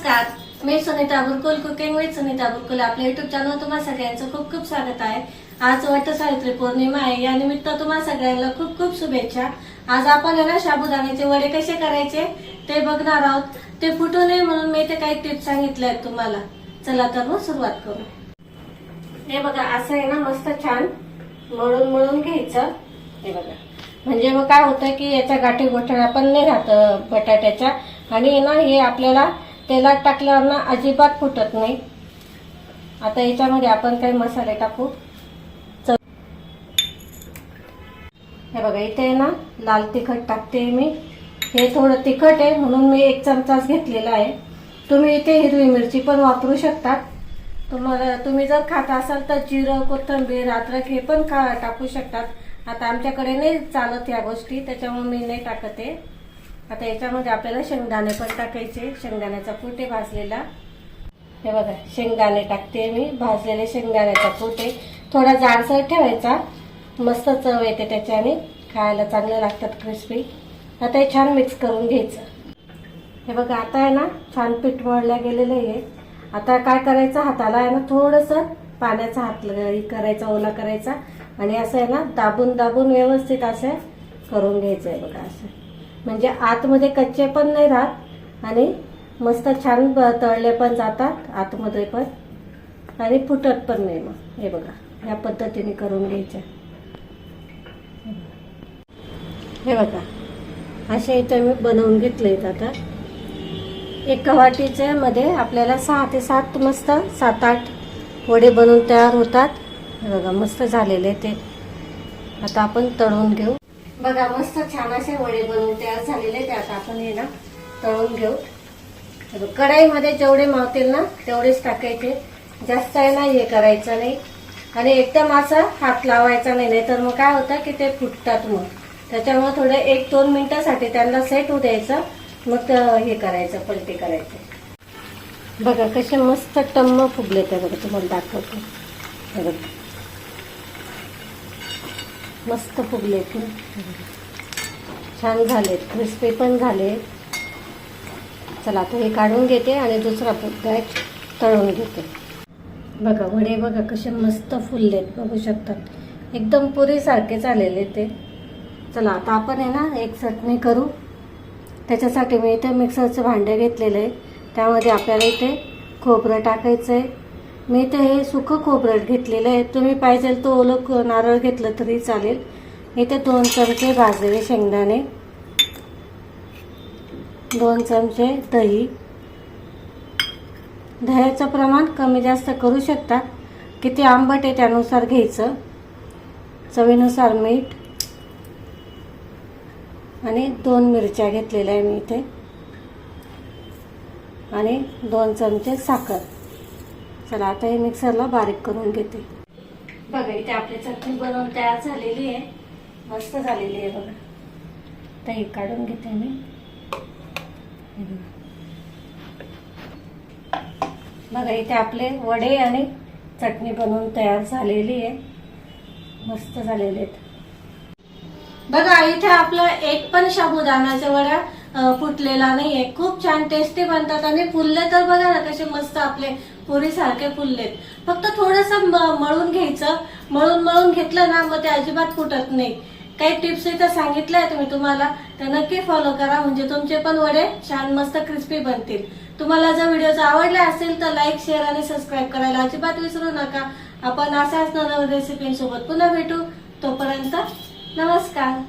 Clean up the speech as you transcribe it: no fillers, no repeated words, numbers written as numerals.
नमस्कार, मी Sunita बुरकुल cooking with Sunita बुरकुल आपल्या YouTube channel तुम्हा सगळ्यांचं खूप खूप स्वागत आहे। आज वटसावित्री पौर्णिमा आहे, या निमित्त तुम्हा सगळ्यांना खूप खूप शुभेच्छा। आज आपण ना साबुदाण्याचे वडे कसे करायचे ते बघणार आहोत। ते फुटू नये म्हणून मी इथे काही टिप्स सांगितल्या आहेत तुम्हाला। चला तर मग सुरुवात करू। हे बघा, असं आहे ना मस्त छान मळून मळून घ्यायचं। हे बघा, म्हणजे मग काय होतं की याच्या गाठी गोठ्या पण नाही राहत बटाट्याच्या, आणि ना हे आपल्याला तेलात टाकल्यावर ना अजिबात फुटत नाही। आता याच्यामध्ये आपण काही मसाले टाकू। हे बघा, इथे ना लाल तिखट टाकते मी। हे थोडं तिखट आहे म्हणून मी 1 चमचाच घेतलेला आहे। तुम्ही इथे हिरवी मिरची पण वापरू शकता। तुम्ही जर खात असाल तर जिरं, कोथिंबीर, अद्रक हे पण टाकू शकतात। आता आमच्याकडे नाही चालत या गोष्टी, त्याच्यामुळे मी नाही टाकत आहे। आता याच्यामध्ये आपल्याला शेंगदाणे पण टाकायचे। शेंगदाण्याचा कूट आहे भाजलेला। हे बघा, शेंगदाणे टाकते मी, भाजलेले शेंगदाण्याचा कूट आहे। थोडा जाडसर ठेवायचा, मस्त चव येते त्याच्याने, खायला चांगले लागतात क्रिस्पी। आता हे छान मिक्स करून घ्यायचं। हे बघा, आता आहे ना छान पीठ मळल्या गेलेलं आहे। आता काय करायचं, हाताला आहे ना थोडंसं पाण्याचा हात करायचा, ओला करायचा, आणि असं आहे ना दाबून दाबून व्यवस्थित असं करून घ्यायचं आहे बघा। असं म्हणजे आतमध्ये कच्चे पण नाही राहत आणि मस्त छान तळले पण जातात आतमध्ये पण, आणि फुटत पण नाही। मग हे बघा, या पद्धतीने करून घ्यायचं। हे बघा, असे इथे मी बनवून घेतले। आता एका वाटीच्या मध्ये आपल्याला 6 ते 7 मस्त 7-8 वडे बनवून तयार होतात। हे बघा, मस्त झालेले ते। आता आपण तळून घेऊ। बघा, मस्त छान असे वडे बनवून तयार झालेले ते। आता आपण हे ना तळून घेऊ। कढईमध्ये जेवढे मावतील ना तेवढेच टाकायचे, जास्त आहे ना हे करायचं नाही, आणि एकदम असा हात लावायचा नाही, नाहीतर मग काय होतं की ते फुटतात। मग त्याच्यामुळे थोडे 1-2 मिनिटासाठी त्यांना सेट होऊ द्यायचं, मग हे करायचं, पलटी करायचं। बघा कसे मस्त टम्म फुगले ते बघा, तुम्हाला दाखवतो। हे बघा, मस्त फुगले, छान झाले, क्रिस्पी पण झाले। चला आता हे काढून घेते आणि दुसरा बॅच तळून घेते। बघा, वडे बघा कसे मस्त फुललेत, बघू शकतात, एकदम पुरी सारखे झालेले ते। चला आता आपण आहे ना एक चटणी करू। त्याच्यासाठी मी इथे मिक्सरचं भांडे घेतलेलं आहे, त्यामध्ये आपल्याला इथे खोबरं टाकायचं आहे। मी इथे हे सुकं खोबरं घेतलेलं आहे, तुम्ही पाहिजे तो ओलं नारळ घेतलं तरी चालेल। इथे 2 चमचे भाजलेले शेंगदाणे, 2 चमचे दही। दह्याचं प्रमाण कमी जास्त करू शकता, किती आंबट आहे त्यानुसार घ्यायचं। चवीनुसार मीठ, आणि 2 मिरच्या घेतलेल्या आहे मी इथे, आणि 2 चमचे साखर। चला आता हे मिक्सरला बारीक करून घेते। बघा, इथे आपली चटणी बनवून तयार झालेली आहे, मस्त झालेली आहे बघा। आता हे काढून घेते मी। बघा, इथे आपले वडे आणि चटणी बनवून तयार झालेली आहे, मस्त झालेले आहेत। बघा, इथे आपला एक पण साबुदाण्याच्या वड्या फुटलेला नाहीये, खूप छान टेस्टी बनतात, आणि फुलले तर बघा ना कसे मस्त आपले पुरी सारखे फुललेत। फक्त थोडंसं मळून घ्यायचं, मळून घेतलं ना मग ते अजिबात फुटत नाही। काही टिप्स इथं सांगितल्या आहेत मी तुम्हाला, तर नक्की फॉलो करा, म्हणजे तुमचे पण वडे छान मस्त क्रिस्पी बनतील। तुम्हाला जर व्हिडिओ आवडला असेल तर लाईक, शेअर आणि सबस्क्राईब करायला अजिबात विसरू नका। आपण अशाच नवीन रेसिपींसोबत पुन्हा भेटू, तोपर्यंत नमस्कार।